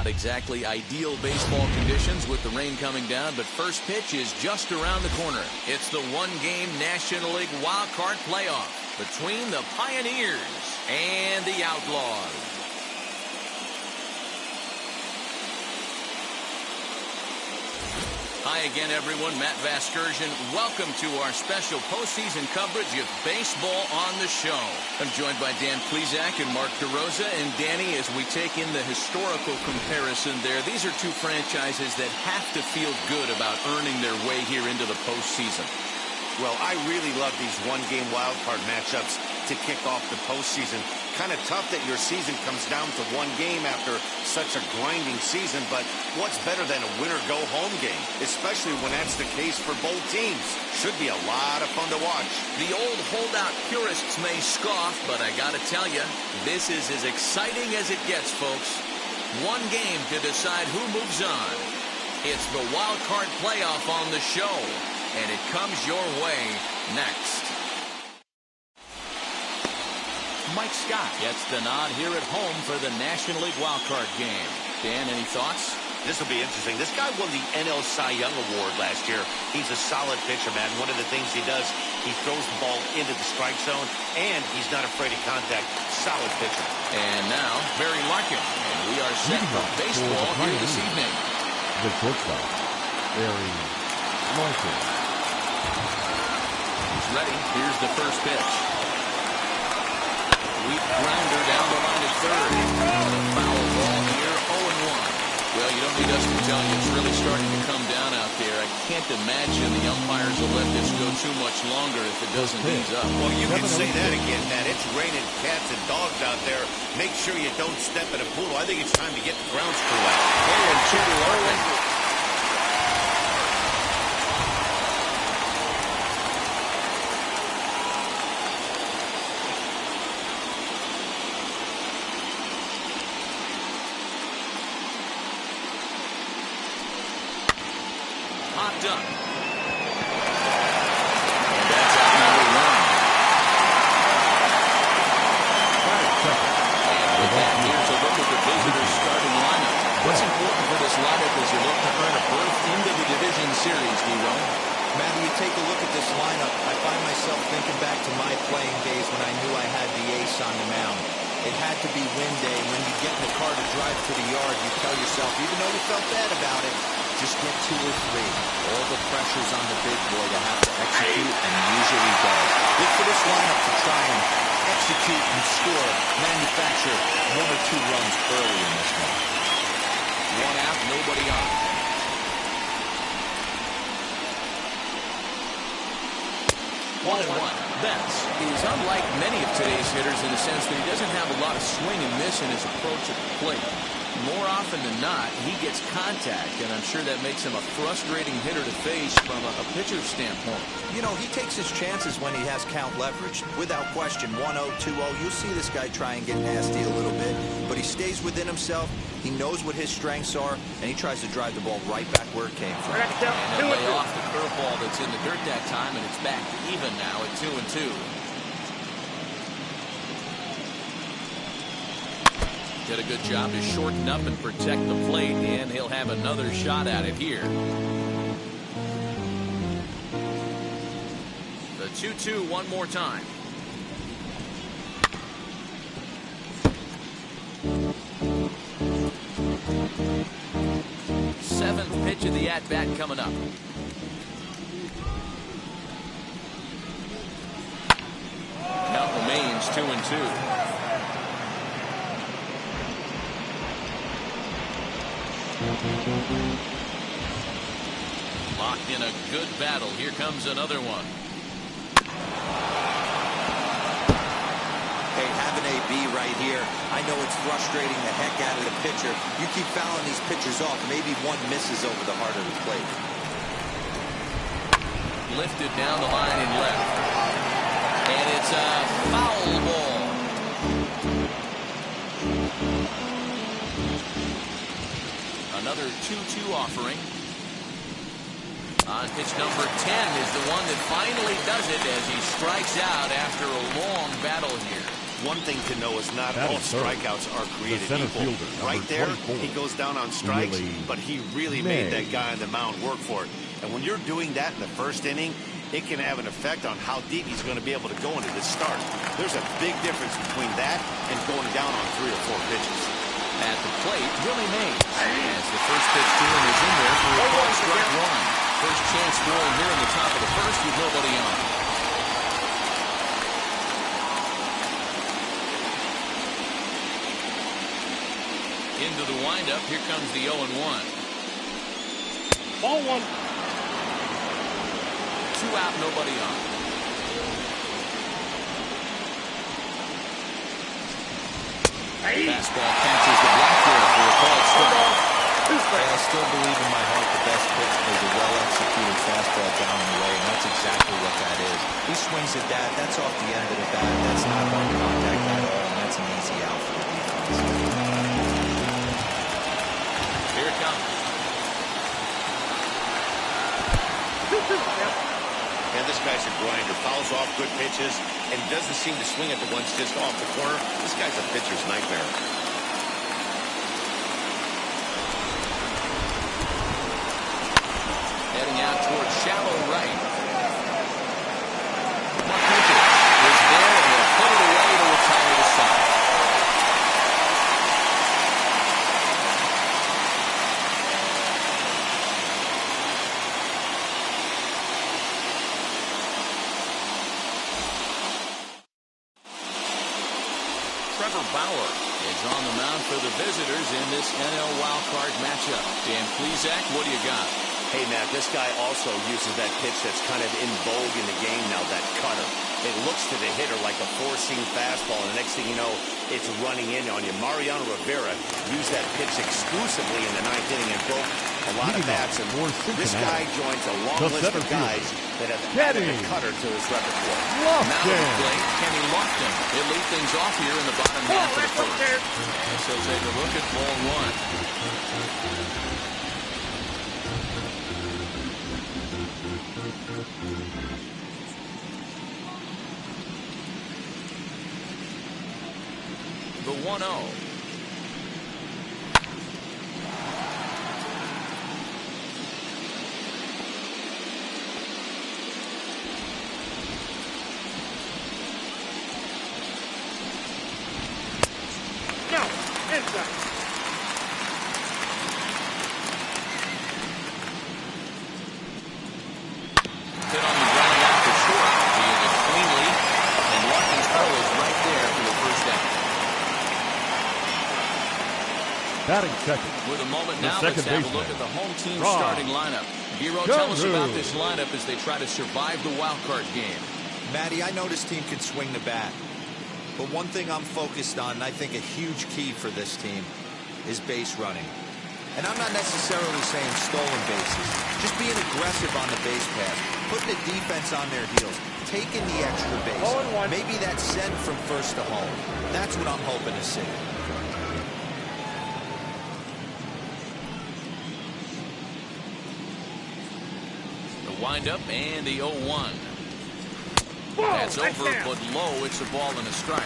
Not exactly ideal baseball conditions with the rain coming down, but first pitch is just around the corner. It's the one-game National League wildcard playoff between the Pioneers and the Outlaws. Hi again, everyone. Matt Vasgersian. Welcome to our special postseason coverage of baseball on the show. I'm joined by Dan Plesac and Mark DeRosa. And Danny, as we take in the historical comparison there, these are two franchises that have to feel good about earning their way here into the postseason. Well, I really love these one-game wildcard matchups to kick off the postseason. Kind of tough that your season comes down to one game after such a grinding season, but what's better than a winner-go-home game, especially when that's the case for both teams? Should be a lot of fun to watch. The old holdout purists may scoff, but I gotta tell you, this is as exciting as it gets, folks. One game to decide who moves on. It's the wild card playoff on the show, and it comes your way next. Mike Scott gets the nod here at home for the National League wildcard game. Dan, any thoughts? This will be interesting. This guy won the NL Cy Young Award last year. He's a solid pitcher, man. One of the things he does, he throws the ball into the strike zone, and he's not afraid of contact. Solid pitcher. And now, Barry Larkin. And we are set for baseball here this evening. The shortstop, Barry Larkin. He's ready. Here's the first pitch. Weak grounder down the line at third. Foul ball here, 0-1. Well, you don't need us to tell you it's really starting to come down out there. I can't imagine the umpires will let this go too much longer if it doesn't ease up. Well, you can say that again, Matt. It's raining cats and dogs out there. Make sure you don't step in a pool. I think it's time to get the grounds crew out. Oh, and 2-0. Popped up. And that's out number one. And with that, here's a look at the visitors' starting lineup. What's important for this lineup as you look to earn a berth into the division series, D-Ron? Matthew, you take a look at this lineup, I find myself thinking back to my playing days when I knew I had the ace on the mound. It had to be win day. When you get in the car to drive to the yard, you tell yourself, even though you felt bad about it, just get 2 or 3. All the pressure's on the big boy to have to execute, and he usually does. Look for this lineup to try and execute and score, manufacture 1 or 2 runs early in this one. 1 out, nobody on. One and one. Betts is unlike many of today's hitters in the sense that he doesn't have a lot of swing and miss in his approach at the plate. More often than not, he gets contact, and I'm sure that makes him a frustrating hitter to face from a pitcher's standpoint. You know, he takes his chances when he has count leverage. Without question, 1-0, 2-0, you'll see this guy try and get nasty a little bit, but he stays within himself. He knows what his strengths are, and he tries to drive the ball right back where it came from. And he'll lay off the curveball that's in the dirt that time, and it's back to even now at 2-2. Did a good job to shorten up and protect the plate, and he'll have another shot at it here. The 2-2 one more time. Seventh pitch of the at-bat coming up. Count remains 2-2. Locked in a good battle. Here comes another one. Hey, having a B right here, I know it's frustrating the heck out of the pitcher. You keep fouling these pitchers off, maybe one misses over the heart of the plate. Lifted down the line and left. And it's a foul ball. Another 2-2 offering. On pitch number 10 is the one that finally does it as he strikes out after a long battle here. One thing to know is not all strikeouts are created equal. Right there, he goes down on strikes, but he really made that guy on the mound work for it. And when you're doing that in the first inning, it can have an effect on how deep he's going to be able to go into this start. There's a big difference between that and going down on 3 or 4 pitches. At the plate, Willie Mays. As the first pitch to him is in there for a ball strike one. First chance for him here in the top of the first with nobody on. Into the windup, here comes the 0-1. Ball one. 2 out, nobody on. Fastball catches the block there for a called strike. I still believe in my heart the best pitch is a well-executed fastball down the way, and that's exactly what that is. He swings at that. That's off the end of the bat. That's not hard contact at all, and that's an easy out for the defense. Here it comes. And this guy's a grinder. Fouls off good pitches and doesn't seem to swing at the ones just off the corner. This guy's a pitcher's nightmare. Heading out towards shallow right. Marquez is there and he'll put it away to retire the side. Trevor Bauer is on the mound for the visitors in this NL WildCard matchup. Dan Plesac, what do you got? Hey, Matt, this guy also uses that pitch that's kind of in vogue in the game now, that cutter. It looks to the hitter like a four-seam fastball, and the next thing you know, it's running in on you. Mariano Rivera used that pitch exclusively in the 9th inning and broke a lot of bats. And this guy joins a long list of guys that have added a cutter to his repertoire. Now to the plate, Kenny Lofton. He'll lead things off here in the bottom half of the first. So take a look at ball one. The 1-0. No, inside. Hit on the ground out to short. He hit it cleanly, and Lofton's throw is right there for the first out. Batting second. With a moment now, let's have a look at the home team starting lineup. Giro, tell us about this lineup as they try to survive the wild card game. Matty, I know this team can swing the bat. But one thing I'm focused on, and I think a huge key for this team, is base running. And I'm not necessarily saying stolen bases. Just being aggressive on the base pass. Putting the defense on their heels. Taking the extra base. Maybe that send from first to home. That's what I'm hoping to see. Windup and the 0-1. That's over, but low. It's a ball and a strike.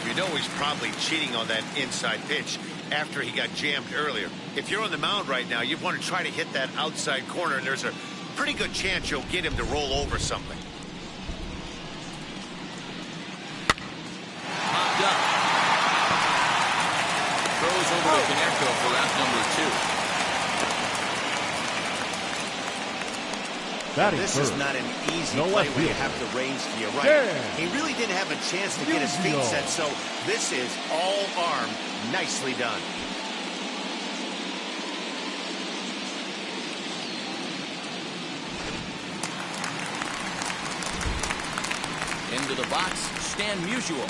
You know he's probably cheating on that inside pitch after he got jammed earlier. If you're on the mound right now, you want to try to hit that outside corner, and there's a pretty good chance you'll get him to roll over something. Popped up. Throws over to Caneco for out number 2. This is not an easy play where you have to range to your right. He really didn't have a chance to get his feet set, so this is all arm. Nicely done. Into the box, Stan Musial.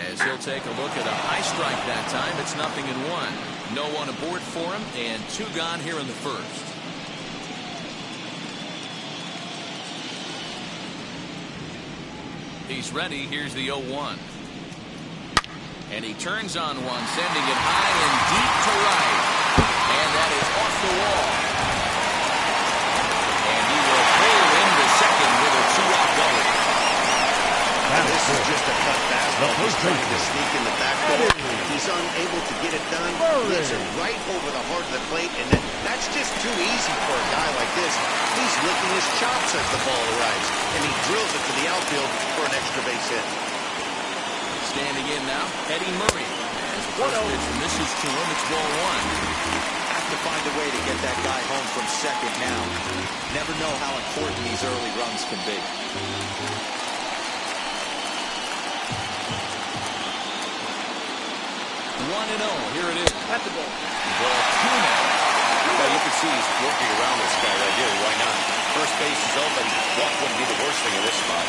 As he'll take a look at a high strike that time, it's 0-1. No one aboard for him, and 2 gone here in the first. He's ready. Here's the 0-1. And he turns on one, sending it high and deep to right. And that is off the wall. And he will pull into second with a 2-out double. This is just a cut is trying to sneak in the back door. He's unable to get it done. He hits it right over the heart of the plate, and that's just too easy for a guy like this. He's licking his chops as the ball arrives, and he drills it to the outfield for an extra base hit. Standing in now, Eddie Murray. As the first pitch misses to him, it's ball one. Have to find a way to get that guy home from second now. Never know how important these early runs can be. 1-0. Here it is. That's a ball. Ball two now. Well, you can see he's working around this guy right here. Why not? First base is open. Walk wouldn't be the worst thing in this spot.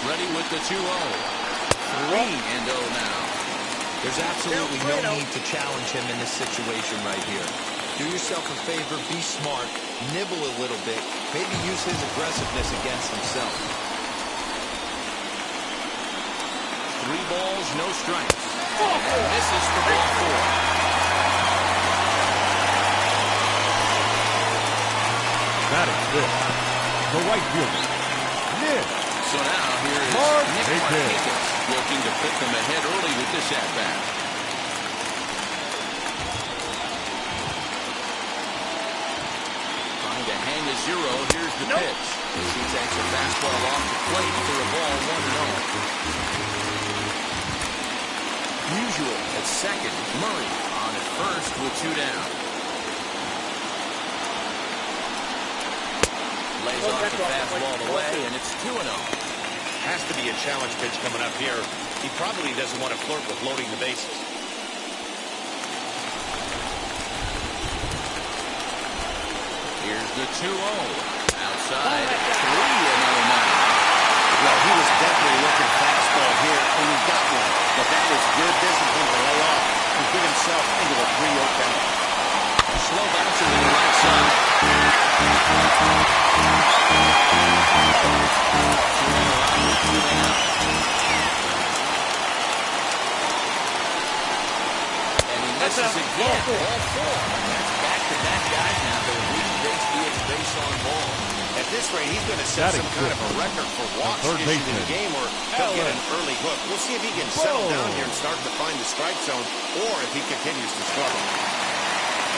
Ready with the 2-0. 3-0 now. There's absolutely no need to challenge him in this situation right here. Do yourself a favor, be smart, nibble a little bit, maybe use his aggressiveness against himself. 3 balls, no strikes. And misses for ball 4. Batting fifth, the right fielder, Nick. So now here is Nick Martinez looking to put them ahead early with this at-bat. Trying to hang a 0. Here's the pitch. He takes a fastball off the plate for a ball 1-0. Usual at second. Murray on at first with 2 down. Lays off the fastball away, and it's 2-0. Has to be a challenge pitch coming up here. He probably doesn't want to flirt with loading the bases. Here's the 2-0. Outside. 3-0 now. Well, he was definitely looking fastball here, and he got one. But that was good discipline to lay off and get himself into a 3-0 count. Slow bouncer to the right side. And he misses again. Ball 4. That's back-to-back guys now that are leading base via the base on ball. At this rate, he's going to set some kind of a record for walks issued in the game, or he'll get an early hook. We'll see if he can settle down here and start to find the strike zone, or if he continues to struggle.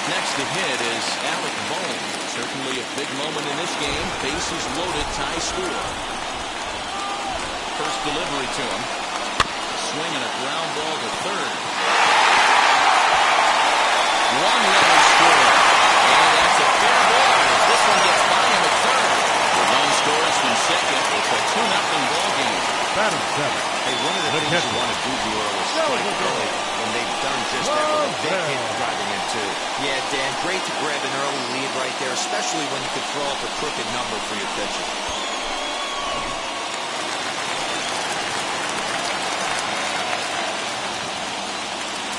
Next to hit is Alec Bohm. Certainly a big moment in this game. Bases loaded, tie score. First delivery to him. Swinging a ground ball to third. 1-run score. And that's a fair ball as this one gets by him at third. The run scores from second. It's a 2-0 ball game. Batting seventh. Hey, one of the things you want to do here is strike early, and they've done just that with a big hit driving in two. Yeah, Dan, great to grab an early lead right there, especially when you could throw up a crooked number for your pitcher.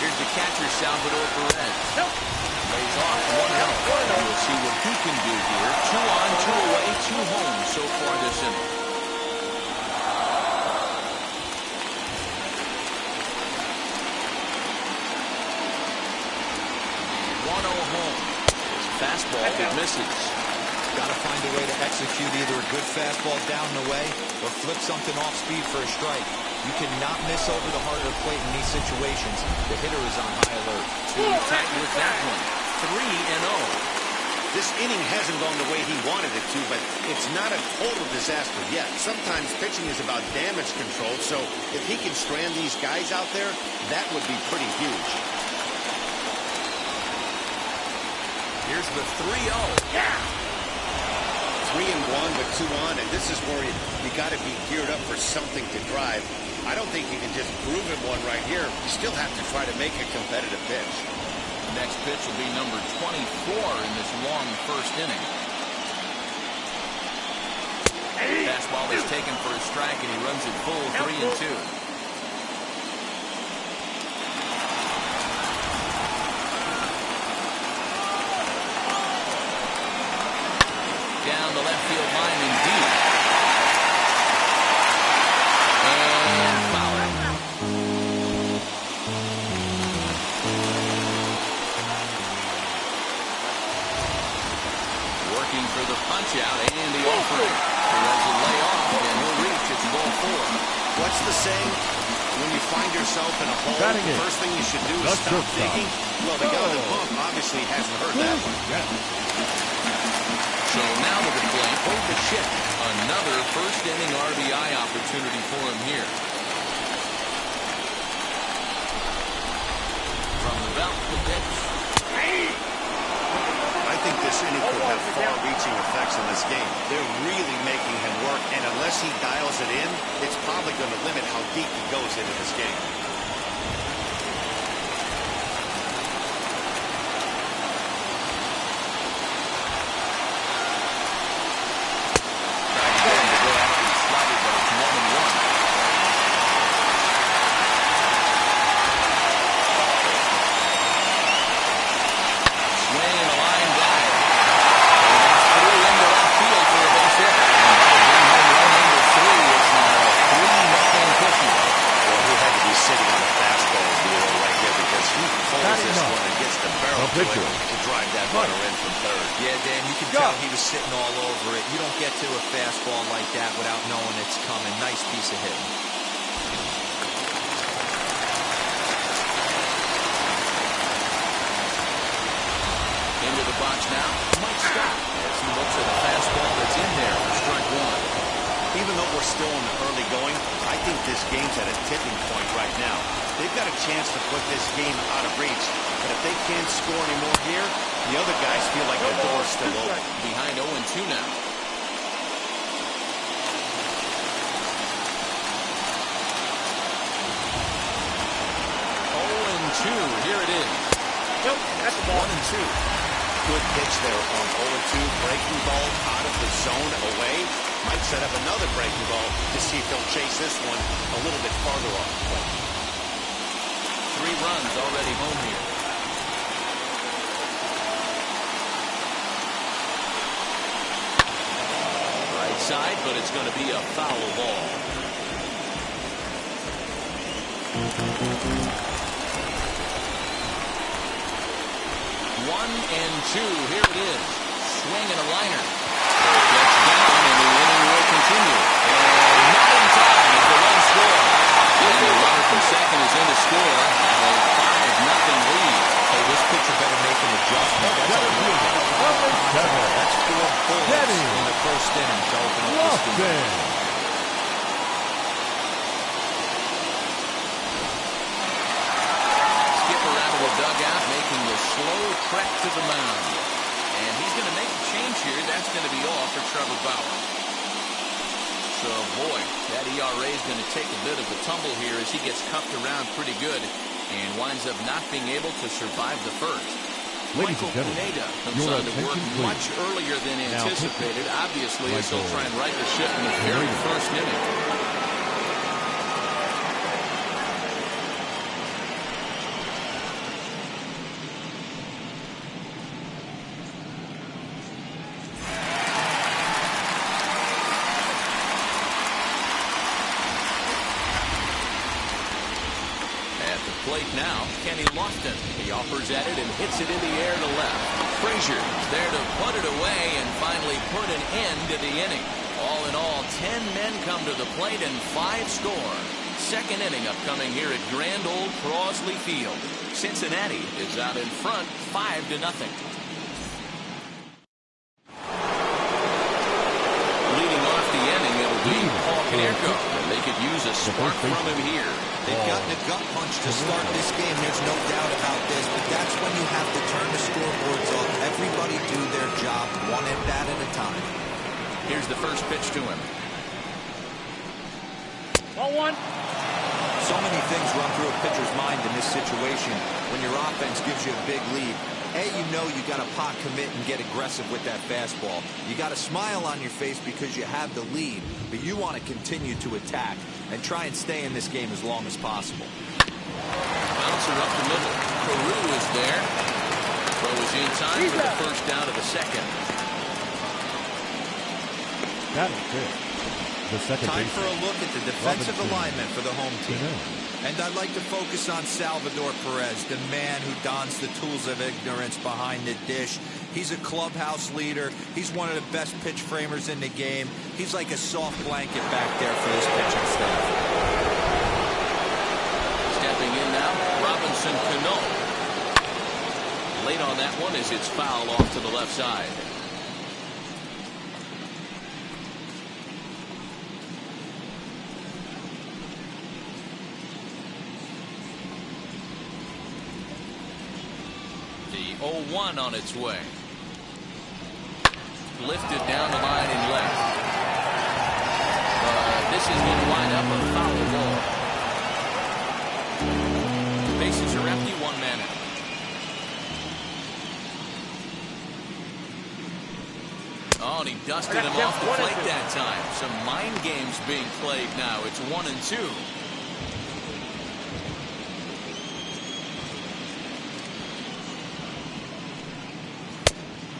Here's the catcher, Salvador Perez. Lays off 1-0. We'll see what he can do here. 2 on, 2 away, 2 home so far this inning. 1-0 home. Fastball that misses. Got to find a way to execute either a good fastball down and away or flip something off speed for a strike. You cannot miss over the heart of the plate in these situations. The hitter is on high alert. Too tight with that one. 3-0. This inning hasn't gone the way he wanted it to, but it's not a total disaster yet. Sometimes pitching is about damage control, so if he can strand these guys out there, that would be pretty huge. Here's the 3-0. Yeah! 3-1 with 2 on, and this is where you got to be geared up for something to drive. I don't think you can just groove him one right here. You still have to try to make a competitive pitch. Next pitch will be number 24 in this long first inning. Fastball is taken for a strike, and he runs it full 3-2. Down the left field line and deep. And foul. pitch out and the offering. He lets it lay off, and he'll reach. It's ball 4. What's the saying? When you find yourself in a hole, the first thing you should do is stop digging. Well, the guy on the bump obviously hasn't heard that one. So now to the plate, hold the ship. Another first inning RBI opportunity for him here. From the belt, the pitch. I think this inning could have far-reaching effects in this game. They're really making him work, and unless he dials it in, it's probably going to limit how deep he goes into this game. To drive that runner in from third. Yeah, Dan, you can tell he was sitting all over it. You don't get to a fastball like that without knowing it's coming. Nice piece of hitting. Into the box now, Mike Scott, as he looks at a fastball that's in there for strike 1. Even though we're still in the early going, I think this game's at a tipping point right now. They've got a chance to put this game out of reach. But if they can't score anymore here, the other guys feel like the door's still open. Behind 0-2 now. 0-2, here it is. Nope, that's a ball. 1-2. Good pitch there on 0-2. Breaking ball out of the zone away. Might set up another breaking ball to see if they'll chase this one a little bit farther off the plate. 3 runs already home here. Right side, but it's going to be a foul ball. 1-2. Here it is. Swing and a liner. Gets down, and the inning will continue. And not in time as the run score. And the runner from second is in to score. And a 5-0 lead. Hey, this pitcher better make an adjustment. That's 4 bullets in the first inning to open up this game. Dugout making the slow trek to the mound. And he's going to make a change here. That's going to be off for Trevor Bauer. So, boy, that ERA is going to take a bit of a tumble here as he gets cuffed around pretty good and winds up not being able to survive the first. Michael Pineda comes on to work much earlier than anticipated, obviously, as he'll try and right the ship in the very first inning. Now, Kenny Lofton. He offers at it and hits it in the air to left. Frazier there to put it away and finally put an end to the inning. All in all, 10 men come to the plate and 5 score. Second inning upcoming here at Grand Old Crosley Field. Cincinnati is out in front 5-0. Leading off the inning, it'll be Paul Konerko. They could use a spark from him here. They've gotten a gut punch to start this game. There's no doubt about this, but that's when you have to turn the scoreboards off. Everybody do their job one at bat at a time. Here's the first pitch to him. 0-1. So many things run through a pitcher's mind in this situation when your offense gives you a big lead. You know you got to pot commit and get aggressive with that fastball. You got a smile on your face because you have the lead, but you want to continue to attack and try and stay in this game as long as possible. Bouncer up the middle. Carew is there. Throw is in time for the first down of the second. That is good. The second Time baseman. for a look at the defensive Robinson. alignment for the home team. And I'd like to focus on Salvador Perez, the man who dons the tools of ignorance behind the dish. He's a clubhouse leader. He's one of the best pitch framers in the game. He's like a soft blanket back there for this pitching staff. Stepping in now, Robinson Cano. Late on that one as it's fouled off to the left side. The 0-1 on its way. Lifted down the line and left. This is going to wind up a foul ball. Bases are empty, one man out. Oh, and he dusted him off the plate that time. Some mind games being played now. It's 1-2.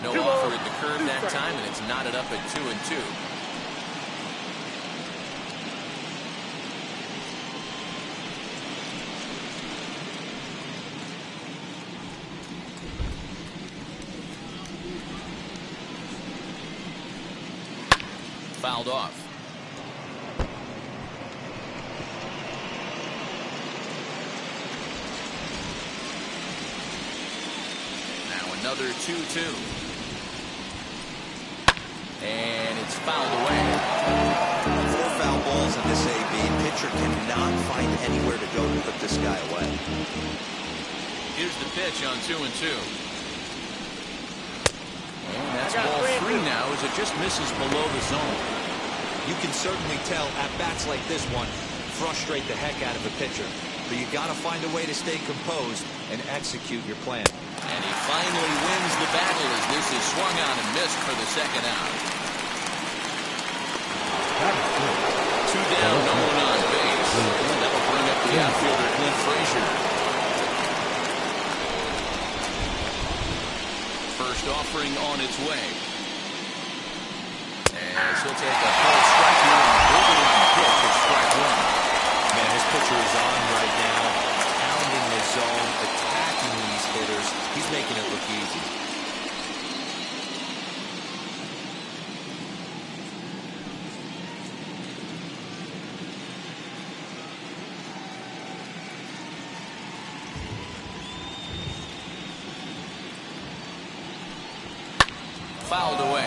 No offer at the curve that time, and it's knotted up at 2-2. Fouled off. Now another 2-2. And it's fouled away. 4 foul balls in this AB. Pitcher cannot find anywhere to go to put this guy away. Here's the pitch on 2-2. And that's ball 3 now as it just misses below the zone. You can certainly tell at bats like this one frustrate the heck out of a pitcher. But you got to find a way to stay composed and execute your plan. And he finally wins the battle as this is swung on and missed for the second out. 2 down, no one on base. That'll bring up the outfielder, Clint Frazier. First offering on its way. As he'll take a full strike here and borderline pitch at strike 1. Man, this pitcher is on right now, pounding the zone, attacking these hitters. He's making it look easy. Fouled away.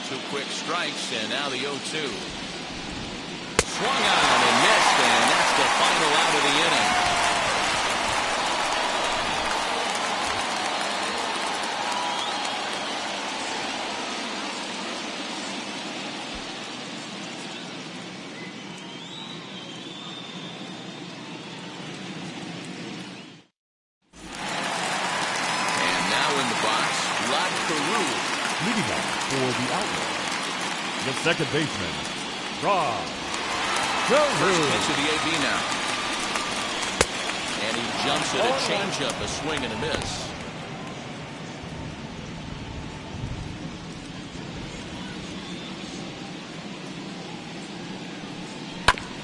Two quick strikes, and now the 0-2. Swung on and missed, and that's the final out of the inning. Leading up for the outlet, the second baseman, Rob. First pitch of the AB now. And he jumps at a changeup, a swing and a miss.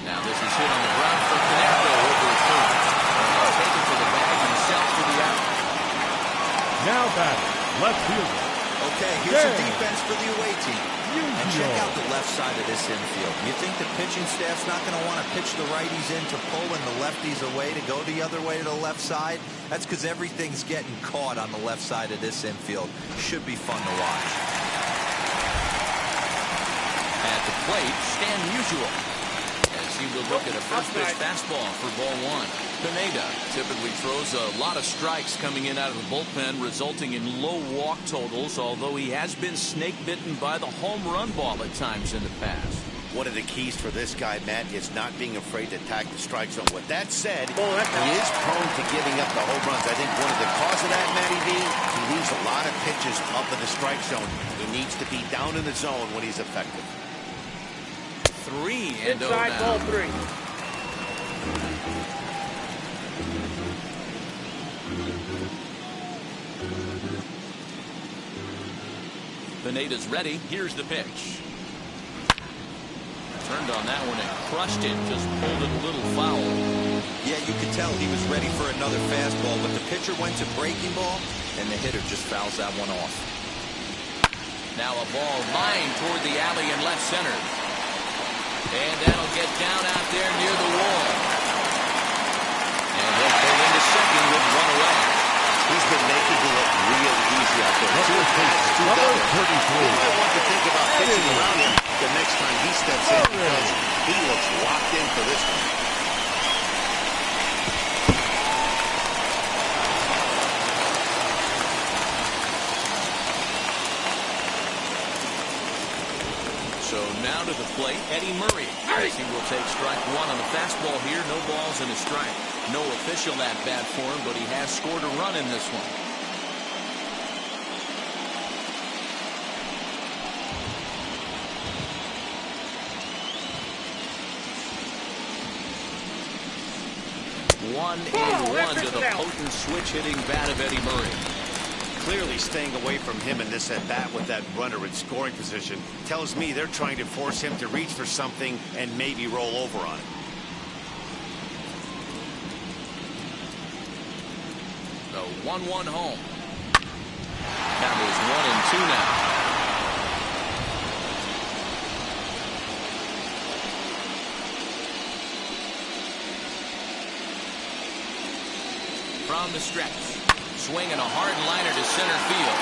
Now this is hit on the ground for Canaco over at third. He'll take it to the bag himself for the out. Now batting, left fielder. Okay, here's a defense for the away team. And check out the left side of this infield. You think the pitching staff's not going to want to pitch the righties in to pull and the lefties away to go the other way to the left side? That's because everything's getting caught on the left side of this infield. Should be fun to watch. At the plate, Stan Musial. As he will look at a first pitch fastball for ball 1. Pineda typically throws a lot of strikes coming in out of the bullpen, resulting in low walk totals, although he has been snake bitten by the home run ball at times in the past. One of the keys for this guy, Matt, is not being afraid to attack the strike zone. With that said, he is prone to giving up the home runs. I think one of the cause of that, Matty B, he leaves a lot of pitches up in the strike zone. He needs to be down in the zone when he's effective. 3-0 Inside now. ball 3. Pineda's ready. Here's the pitch. Turned on that one and crushed it. Just pulled it a little foul. Yeah, you could tell he was ready for another fastball, but the pitcher went to breaking ball, and the hitter just fouls that one off. Now a ball lined toward the alley in left center. And that'll get down out there near the wall. And he'll pull into second with one away. He's been making it look real easy out there. Number 33. He might want to think about pitching around him the next time he steps in because he looks locked in for this one. So now to the plate, Eddie Murray. As he will take strike one on the fastball here. No balls and a strike. No official at bat for him, but he has scored a run in this one. One to the potent switch-hitting bat of Eddie Murray. Clearly staying away from him in this at-bat with that runner in scoring position tells me they're trying to force him to reach for something and maybe roll over on it. The 1-1 home. Count is 1-2 now. From the stretch. Swinging a hard liner to center field.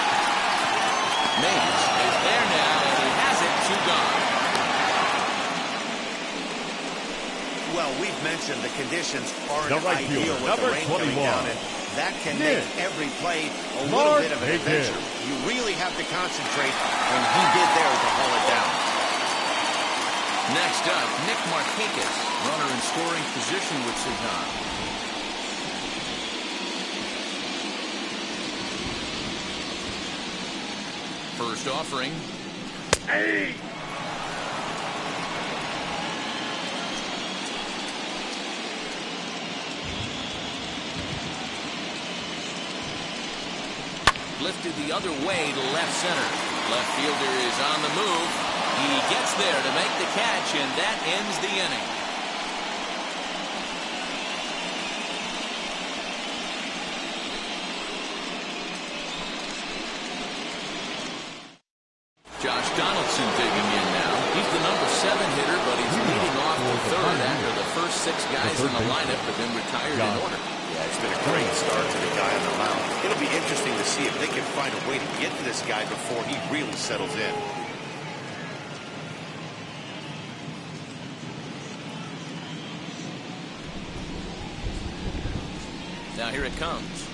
Mays is there now, and he has it. 2 gone. Well, we've mentioned the conditions aren't right ideal fielder, with the number rain 21. coming down, and that can make every play a little bit of an adventure. You really have to concentrate, and he did there to haul it down. Next up, Nick Markakis, runner in scoring position with Cincinnati. First offering. Hey! Lifted the other way to left center. Left fielder is on the move. He gets there to make the catch, and that ends the inning. Josh Donaldson digging in now. He's the number 7 hitter, but he's leading off the third after the first 6 guys in the lineup have been retired in order. Yeah, it's been a great start to the guy on the mound. It'll be interesting to see if they can find a way to get to this guy before he really settles in. Now here it comes.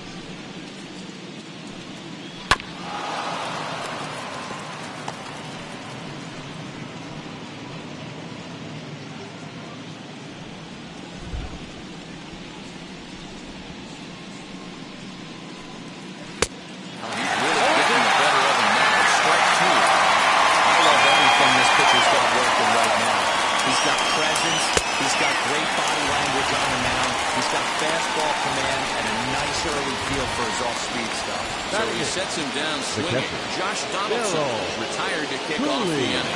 Sets him down swinging. Josh Donaldson retired to kick off the inning.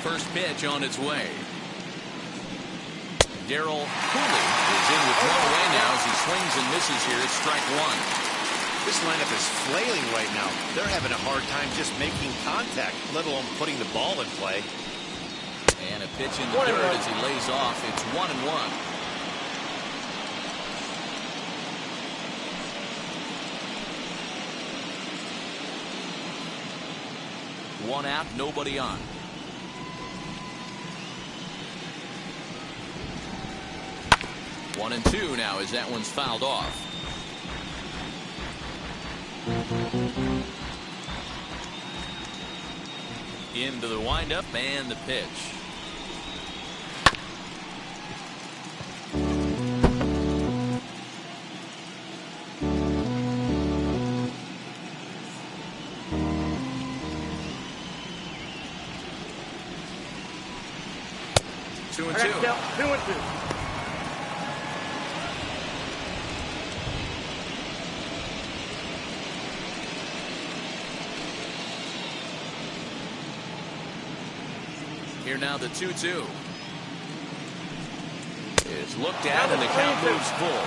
First pitch on its way. Darryl Cooley is in with one away now as he swings and misses here at strike 1. This lineup is flailing right now. They're having a hard time just making contact, let alone putting the ball in play. And a pitch in the dirt as he lays off. It's 1-1. One out, nobody on. One and 2 now as that one's fouled off. Into the windup and the pitch. Here now the 2-2. It's looked at and the count moves full.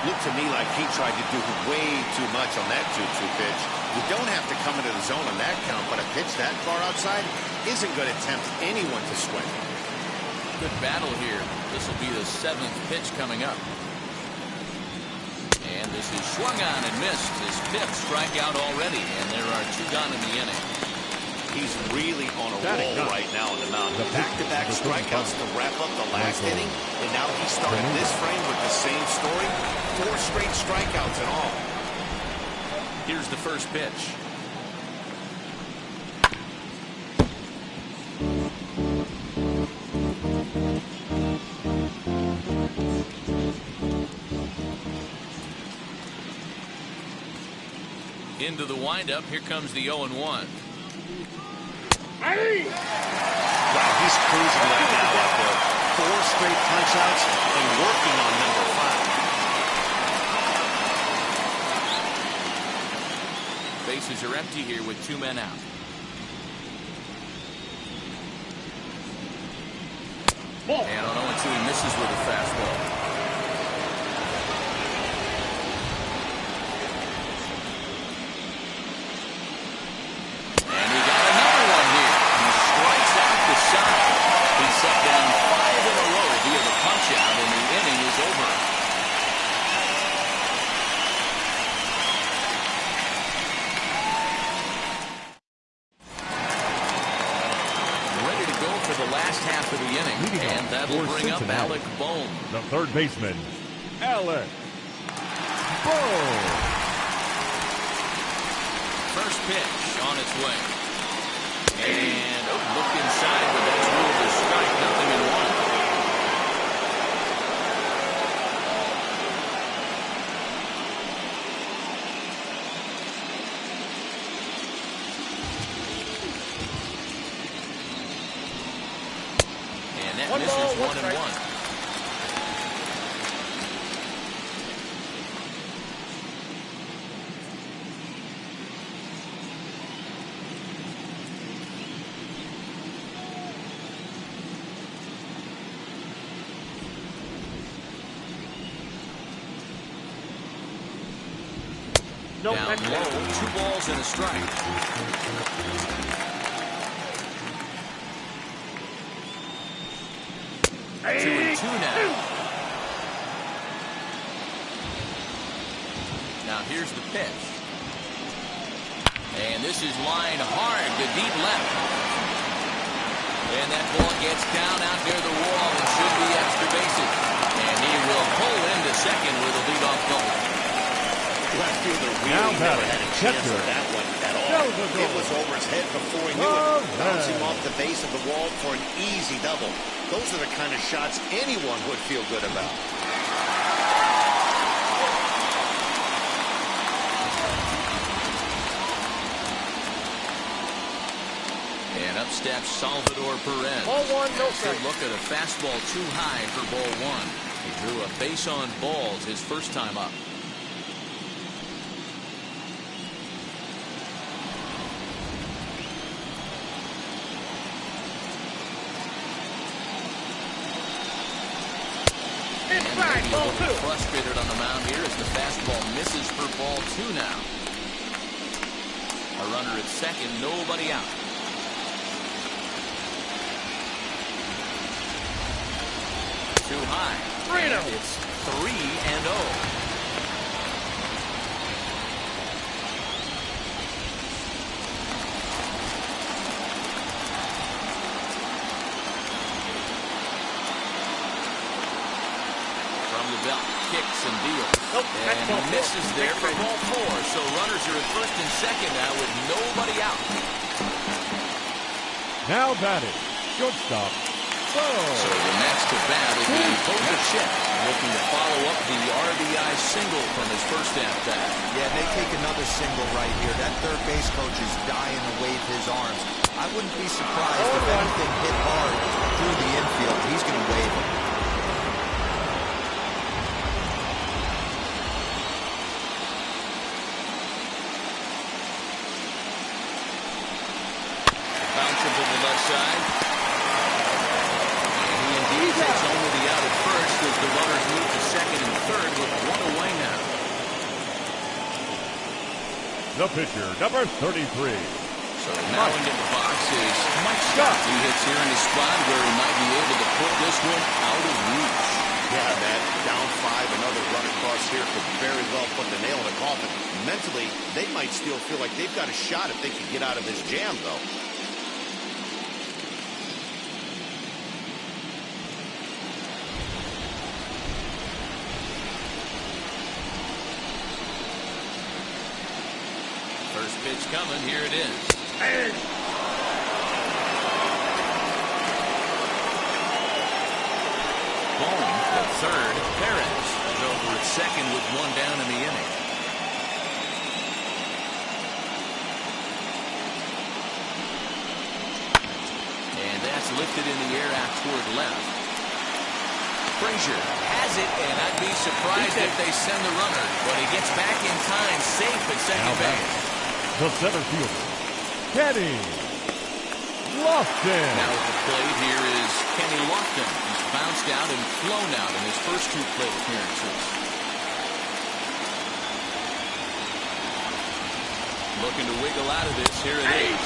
Looked to me like he tried to do way too much on that 2-2 pitch. You don't have to come into the zone on that count, but a pitch that far outside isn't going to tempt anyone to swing. Good battle here. This will be the 7th pitch coming up. And this is swung on and missed. His 5th strikeout already, and there are 2 gone in the inning. He's really on a roll right now on the mound. Back-to-back strikeouts to wrap up the last inning, and now he started this frame with the same story. 4 straight strikeouts in all. Here's the first pitch. Into the windup. Here comes the 0-1. Wow, he's cruising right now out there. 4 straight punch-outs and working on number 5. Bases are empty here with 2 men out. And on 0-2, he misses with a fastball. Cincinnati. The third baseman, Alec Bohm. First pitch on its way. And look inside, but that's ruled a strike. Nothing in 1. And that misses 1-1. No, down low, 2 balls and a strike. 2-2 now. Now here's the pitch. And this is line hard to deep left. And that ball gets down out near the wall and should be extra bases. And he will pull into second with a leadoff double. Left fielder really never had a chance at that one at all. It was over his head before he knew it. Bouncing off the base of the wall for an easy double. Those are the kind of shots anyone would feel good about. And up steps Salvador Perez. Ball 1, no strike. Good look at a fastball too high for ball 1. He drew a base on balls his first time up. Frustrated on the mound here as the fastball misses for ball 2 now. A runner at second, nobody out. Too high. And it's 3-0. Kicks and deals. And misses there for ball 4. So runners are at first and second now with nobody out. Now batting, shortstop. So the next to bat will be Kovacek, looking to follow up the RBI single from his first at-bat. Yeah, they take another single right here. That third base coach is dying to wave his arms. I wouldn't be surprised if anything hit hard through the infield. He's going to wave it. Bounce into the left side. takes only the out at first as the runners move to second and third with one away now. The pitcher, number 33. So now into the box is Mike Scott. He hits here in a spot where he might be able to put this one out of reach. Yeah, that down 5, another run across here could very well put the nail in the coffin. Mentally, they might still feel like they've got a shot if they can get out of this jam, though. First pitch coming. Here it is. Bone to third. Perez is over at second with one down in the inning. And that's lifted in the air out toward left. Frazier has it, and I'd be surprised if they send the runner. But he gets back in time, safe at second base. The center fielder, Kenny Lofton. Now at the plate here is Kenny Lofton. He's bounced out and flown out in his first 2 plate appearances. Looking to wiggle out of this. Here it is.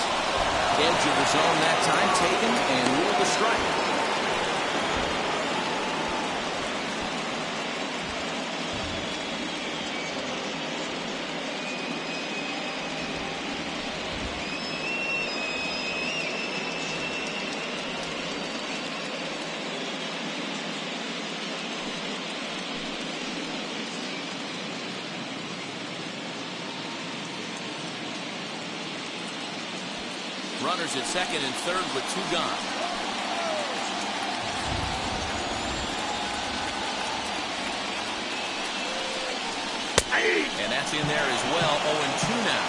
Edge of the zone that time taken and ruled a strike. Runners at second and third with 2 gone. And that's in there as well. 0-2 now.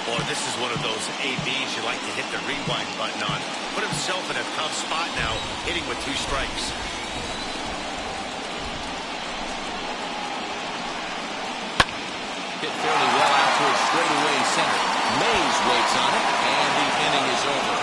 Boy, this is one of those ABs you like to hit the rewind button on. Put himself in a tough spot now, hitting with 2 strikes. Hit fairly well out towards straightaway center. Mays waits on it, and the inning is over.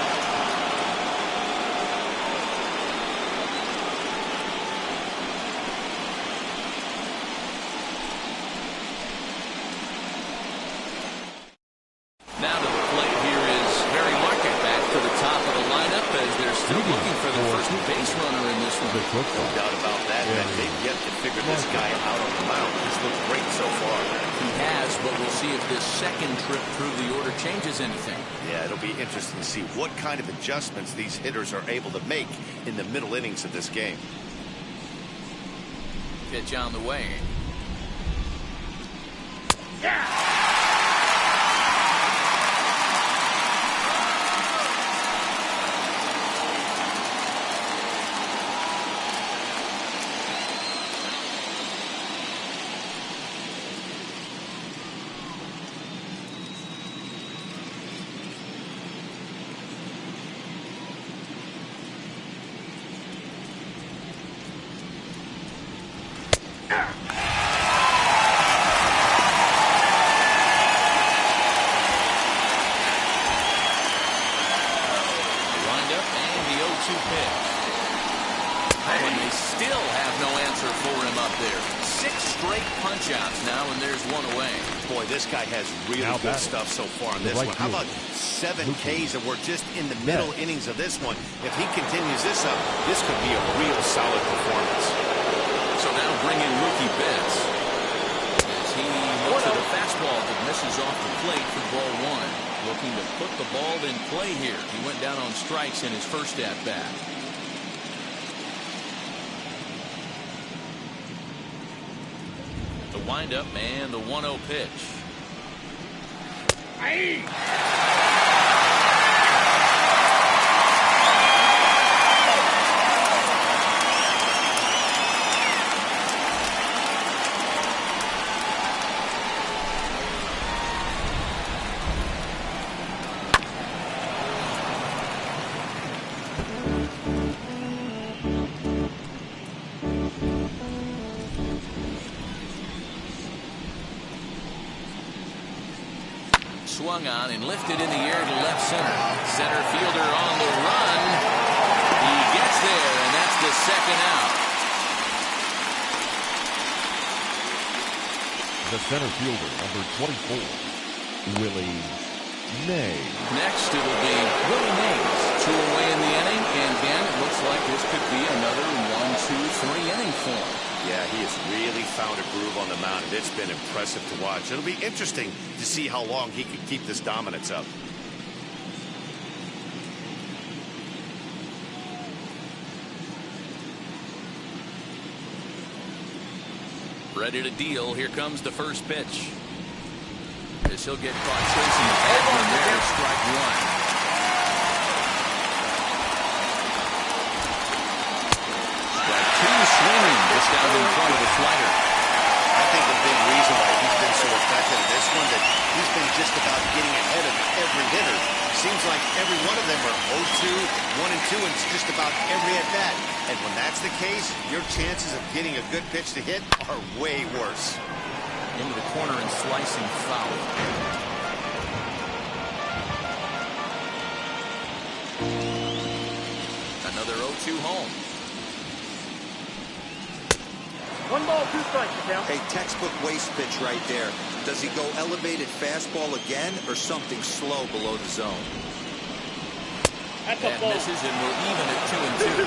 Now to the plate here is Barry Market back to the top of the lineup as they're still looking for the first base runner in this one. No doubt about that. And they've yet to figure this guy out on the mound. This looks great so far. He has, but we'll see if this second trip through the order changes anything. Yeah, it'll be interesting to see what kind of adjustments these hitters are able to make in the middle innings of this game. Pitch on the way. This guy has really good stuff so far in this one. How about 7 Ks, and we're just in the middle innings of this one. If he continues this up, this could be a real solid performance. So now bring in rookie Betts as he looks at a fastball that misses off the plate for ball 1. Looking to put the ball in play here. He went down on strikes in his first at bat. The windup and the 1-0 pitch. Swung on and lifted in the air to left center. Center fielder on the run. He gets there, and that's the second out. The center fielder, number 24, Willie Mays. Next, it'll be Willie Mays. 2 away in the inning, and again, it looks like this could be another 1-2-3 inning for him. Yeah, he has really found a groove on the mound, and it's been impressive to watch. It'll be interesting to see how long he can keep this dominance up. Ready to deal. Here comes the first pitch. This he'll get caught chasing the bad one there. Strike one. Strike two, swinging. This down in front of the slider. I think the big reason why he's been so effective in this one that he's been just about getting ahead of every hitter. Seems like every one of them are 0-2, 1-2, and it's just about every at-bat. And when that's the case, your chances of getting a good pitch to hit are way worse. Into the corner and slicing foul. Another 0-2 home. 1 ball, 2 strikes, count. Hey, textbook waste pitch right there. Does he go elevated fastball again or something slow below the zone? That's a That ball. misses and we're even at 2-2.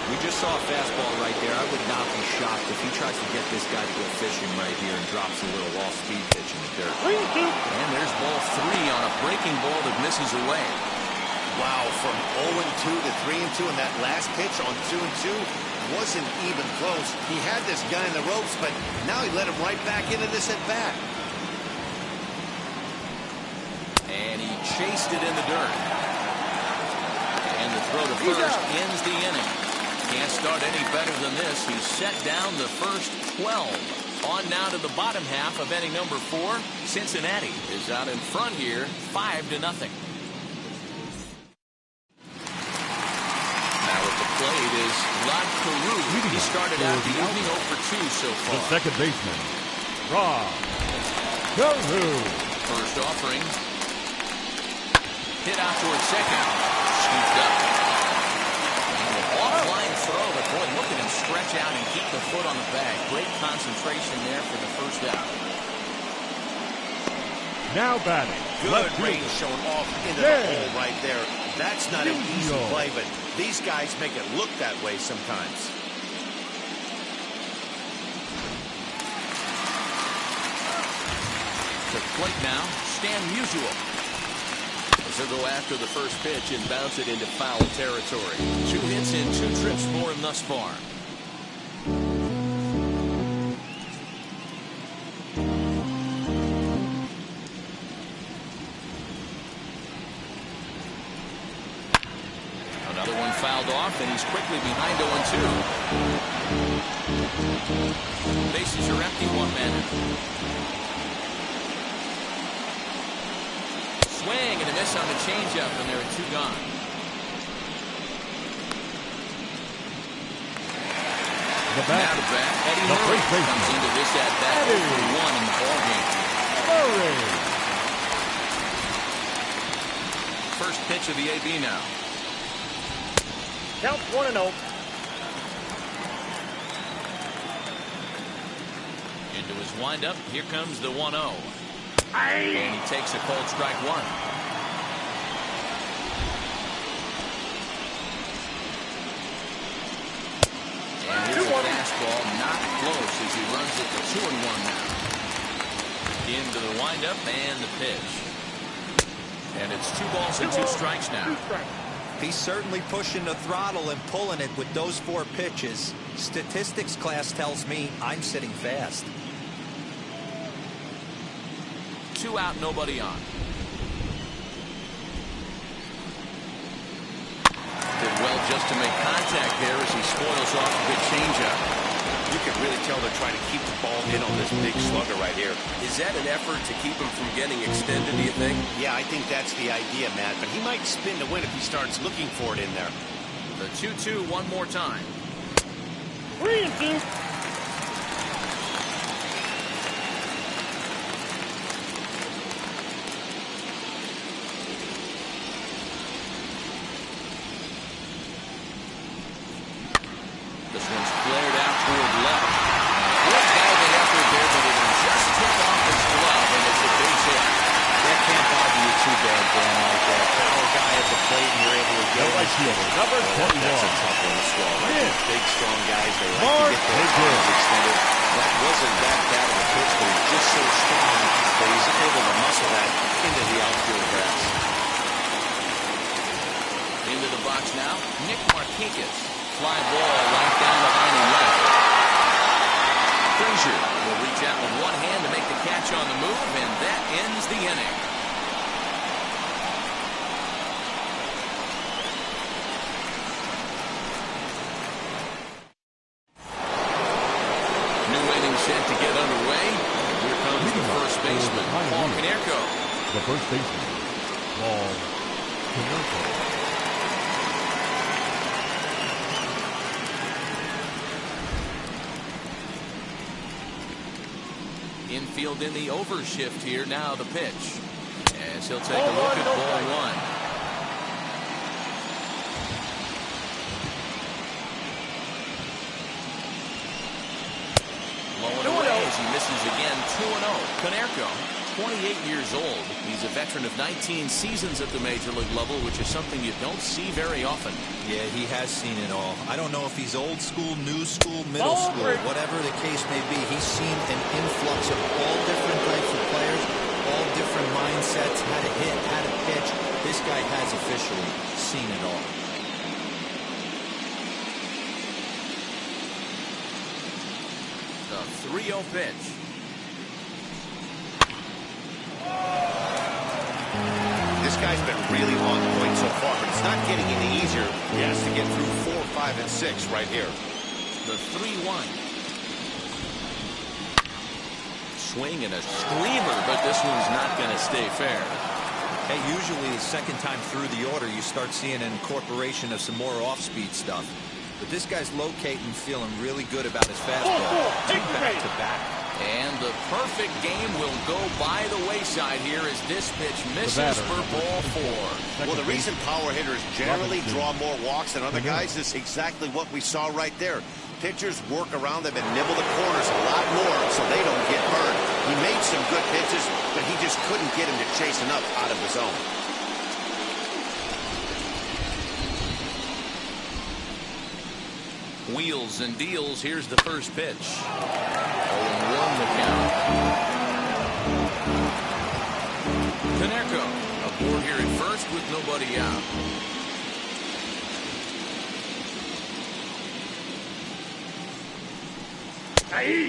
We just saw a fastball right there. I would not be shocked if he tries to get this guy to go fishing right here and drops a little off-speed pitch in the dirt. 3-2. And there's ball 3 on a breaking ball that misses away. Wow, from 0-2 to 3-2, and that last pitch on 2-2 wasn't even close. He had this guy in the ropes, but now he let him right back into this at-bat. And he chased it in the dirt. And the throw to first ends the inning. Can't start any better than this. He's set down the first 12. On now to the bottom half of inning number 4. Cincinnati is out in front here, 5-0. Now at the plate is WildCard. He started out the evening 0-2 so far. The second baseman, Rob Carew. First offering. Hit out towards second. Scooped up. Offline throw, but boy, look at him stretch out and keep the foot on the bag. Great concentration there for the first out. Now batting. Good range shown off into the hole right there. That's not an easy play, but these guys make it look that way sometimes. To plate now, Stan Musial. He'll go after the first pitch and bounce it into foul territory. 2 hits and 2 trips for him thus far. Another one fouled off, and he's quickly behind 0-2. Bases are empty, 1 man. Swing and a miss on the changeup, and there are 2 gone. The bat. Now to bat, Eddie The Murray first baseman. comes into this at bat for 1 in the ballgame. Murray. First pitch of the AB now. Count 1-0. Into his windup, here comes the 1-0. Aye. And he takes a cold strike 1. And here's a fastball, not close as he runs it to 2-1 now. Into the windup and the pitch. And it's 2 balls and 2 strikes now. 2 strikes. He's certainly pushing the throttle and pulling it with those 4 pitches. Statistics class tells me I'm sitting fast. 2 out, nobody on. Did well just to make contact there as he spoils off a good changeup. You can really tell they're trying to keep the ball in on this big slugger right here. Is that an effort to keep him from getting extended, do you think? Yeah, I think that's the idea, Matt, but he might spin to win if he starts looking for it in there. The 2-2 one more time. 3-2. Infielder, number That's a 21. tough one to swallow. Right? Yeah. These big, strong guys, they like Mark to get their Higgins. arms extended. That wasn't that bad of a pitch, but he's just so strong that he's able to muscle that into the outfield grass. Into the box now, Nick Markakis. Fly ball right down the line and left. Frazier will reach out with one hand to make the catch on the move, and that ends the inning. New inning set to get underway. Here comes the first baseman, Paul Konerko. The first baseman, Paul Konerko. Infield in the overshift here. Now the pitch. As he'll take a look at ball one. Low and away as he misses again. 2-0. Konerko, 28 years old. He's a veteran of 19 seasons at the major league level, which is something you don't see very often. Yeah, he has seen it all. I don't know if he's old school, new school, middle school, whatever the case may be. He's seen an influx of all different types of players, all different mindsets, how to hit, how to pitch. This guy has officially seen it all. The 3-0 pitch. This guy's been really on point so far, but it's not getting any easier. He has to get through 4, 5, and 6 right here. The 3-1. Swing and a screamer, but this one's not going to stay fair. Hey, usually the second time through the order, you start seeing an incorporation of some more off-speed stuff. But this guy's locating, feeling really good about his fastball. Two back to back. And the perfect game will go by the wayside here as this pitch misses for ball 4. Well, the reason power hitters generally draw more walks than other guys is exactly what we saw right there. Pitchers work around them and nibble the corners a lot more so they don't get burned. He made some good pitches, but he just couldn't get him to chase enough out of his zone. Wheels and deals. Here's the first pitch. 0-1 the count. Konerko aboard here at first with nobody out.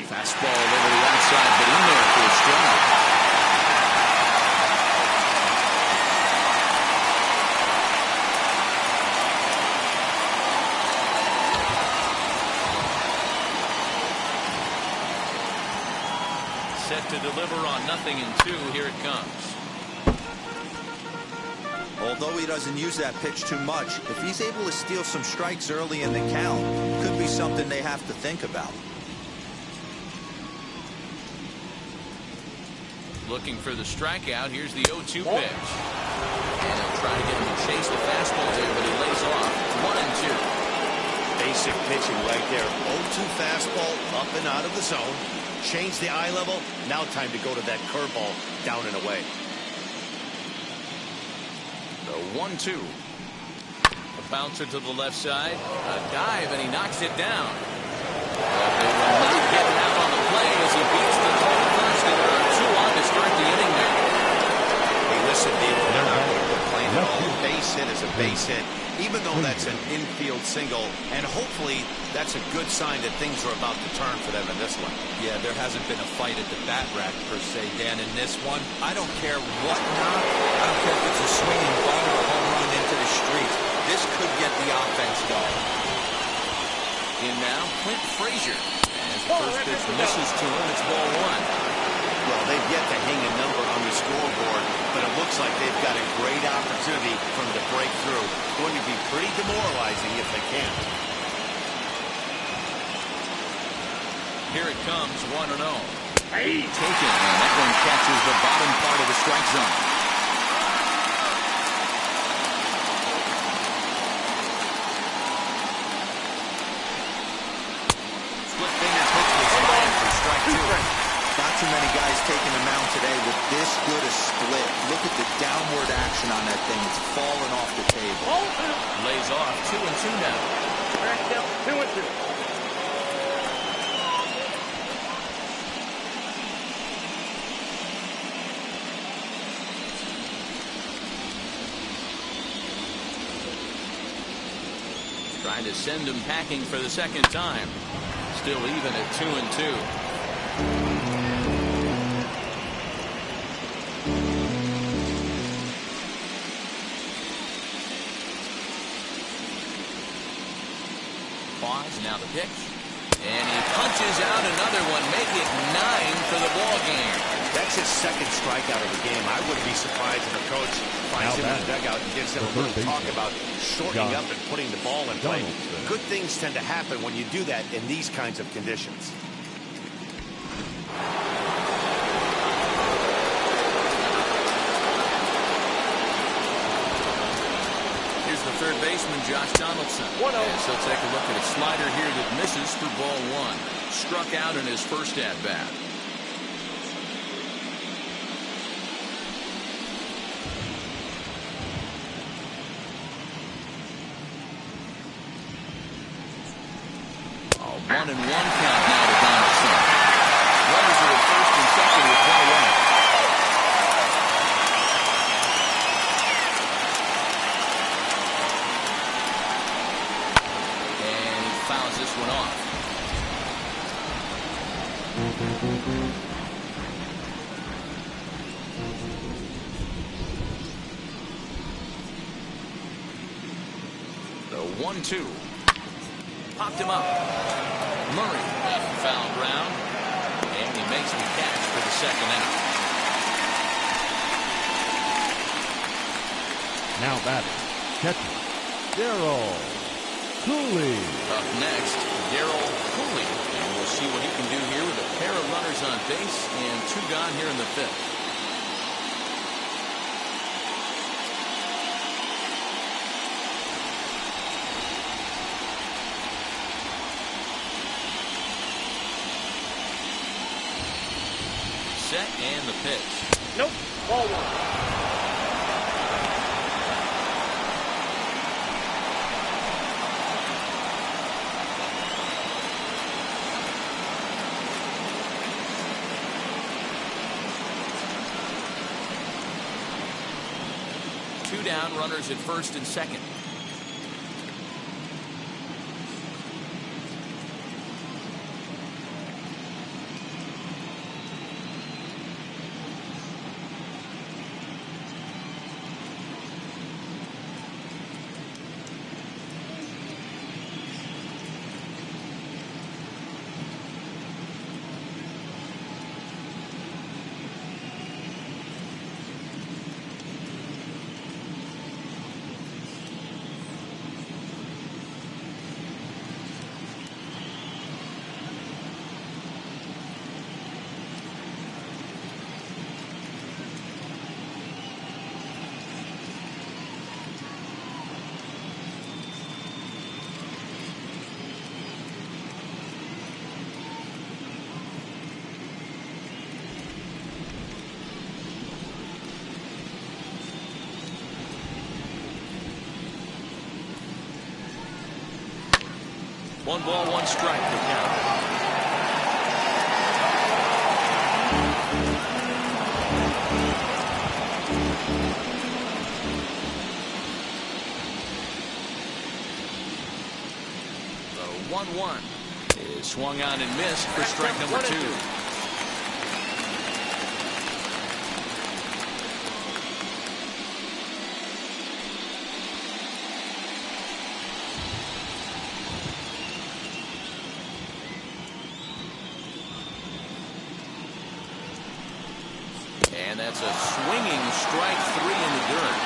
Fastball over the outside, but in there for a strike. Set to deliver on 0-2. Here it comes. Although he doesn't use that pitch too much, if he's able to steal some strikes early in the count, could be something they have to think about. Looking for the strikeout. Here's the 0-2 pitch. And he'll try to get him to chase the fastball here, but he lays off. 1-2. Basic pitching right there. 0-2 fastball up and out of the zone. Change the eye level. Now time to go to that curveball down and away. The 1-2. A bouncer to the left side. A dive, and he knocks it down. But they will not get it out on the play as he beats the total first, and there are 2 on to start the inning now. Hey, listen, Dave, they're not going to complain at all. Base hit is a base hit, even though that's an infield single, and hopefully that's a good sign that things are about to turn for them in this one. Yeah, there hasn't been a fight at the bat rack per se, Dan. In this one, I don't care what knock. I don't care if it's a swinging ball or a home run into the streets. This could get the offense going. In now, Clint Frazier. As the first pitch misses to him, it's ball 1. Well, they've yet to hang a number on the scoreboard, but it looks like they've got a great opportunity for them to break through. Going to be pretty demoralizing if they can't. Here it comes, 1-0. Taken, and that one catches the bottom part of the strike zone. Split finger pitch was fine for strike 2. Not too many guys taking the mound today with this good a split. Look at the downward action on that thing. It's falling off the table. Ball 2. Lays off 2-2 now. Track down 2-2. Trying to send him packing for the second time. Still even at 2-2. Pause, now the pitch. And he punches out another one, make it 9 for the ball game. That's his second strikeout of the game. I wouldn't be surprised if a coach finds him in the dugout and gives him a little talk about shortening up and putting the ball in play. Good things tend to happen when you do that in these kinds of conditions. Here's the third baseman, Josh Donaldson. 1-0. As he'll take a look at a slider here that misses for ball 1. Struck out in his first at-bat. A 1-1 count now to Donaldson. Runners are at first and second with 1 away. And he fouls this one off. The 1-2. Popped him up. Murray on foul ground. And he makes the catch for the second out. Now batting, catcher, Darryl Cooley. Up next, Darryl Cooley. And we'll see what he can do here with a pair of runners on base and 2 gone here in the 5th. Set and the pitch. Nope. Ball 1. Two down, runners at first and second. One ball, one strike to count. The 1-1 is swung on and missed for strike number 2. And that's a swinging strike 3 in the dirt.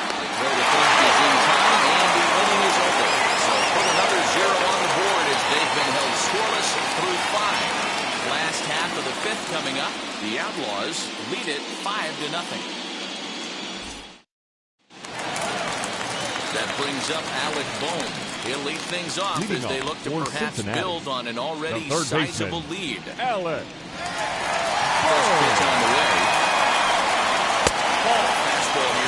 The throw to first is in time, and the inning is over. So put another 0 on the board as they've been held scoreless through 5. Last half of the 5th coming up. The Outlaws lead it 5-0. That brings up Alec Bohm. He'll lead things off Leading as they look to perhaps Cincinnati, build on an already the third sizable baseman, lead. Alec First pitch on the way. Fastball here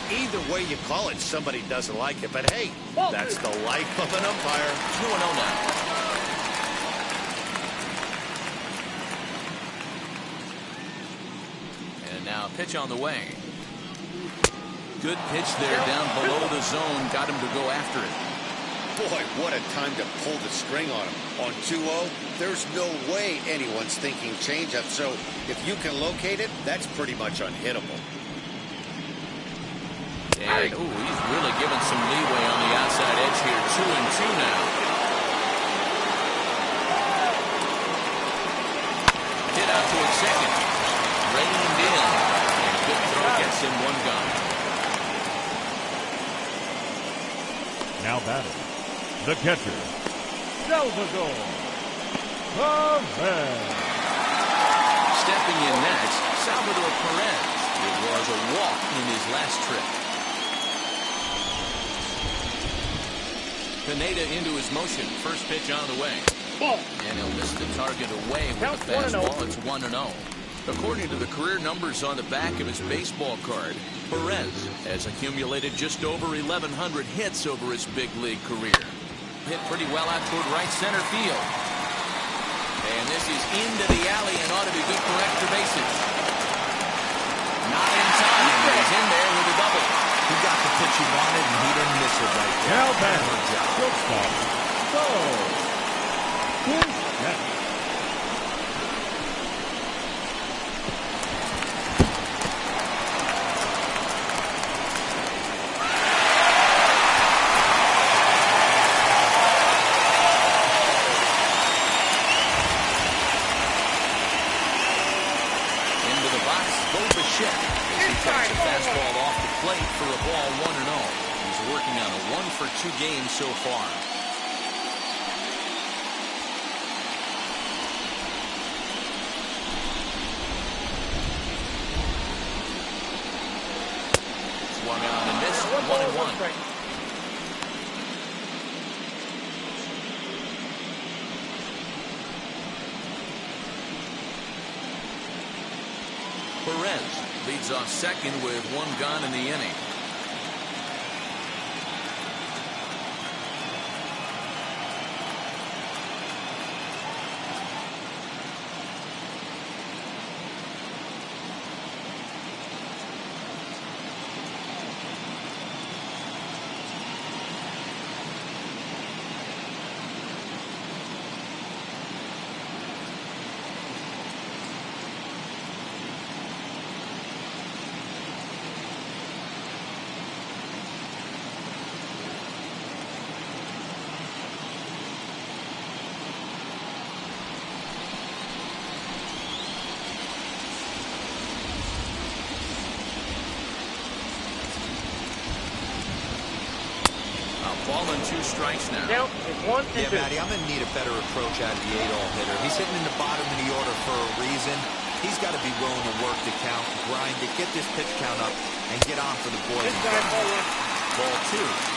Either way you call it, somebody doesn't like it. But hey, that's the life of an umpire. 2-0 now. And now pitch on the way. Good pitch there down below the zone. Got him to go after it. Boy, what a time to pull the string on him. On 2-0, there's no way anyone's thinking changeup. So if you can locate it, that's pretty much unhittable. And, ooh, he's really given some leeway on the outside edge here. 2-2 now. Hit out towards second. Reined in. And good throw gets him one gun. Now batting, the catcher, Salvador Perez. Stepping in next, Salvador Perez. It was a walk in his last trip. Pineda into his motion. First pitch on the way. Ball. And he'll miss the target away with the fastball. It's 1-0. According to the career numbers on the back of his baseball card, Perez has accumulated just over 1,100 hits over his big league career. Hit pretty well out toward right center field. And this is into the alley and ought to be good for extra bases. Not in time, but he's in there with a double. He got the pitch he wanted, and he didn't miss it right there. Now batting, shortstop, Cincinnati. Games so far. Swung on and missed. 1-1. Perez leads off second with one gun in the inning. Ball and 2 strikes now. Count is 1-2. Yeah, Matty, I'm going to need a better approach out of the 8-all hitter. He's hitting in the bottom of the order for a reason. He's got to be willing to work the count, grind it, get this pitch count up, and get on for the boys. Ball 1. Ball 2.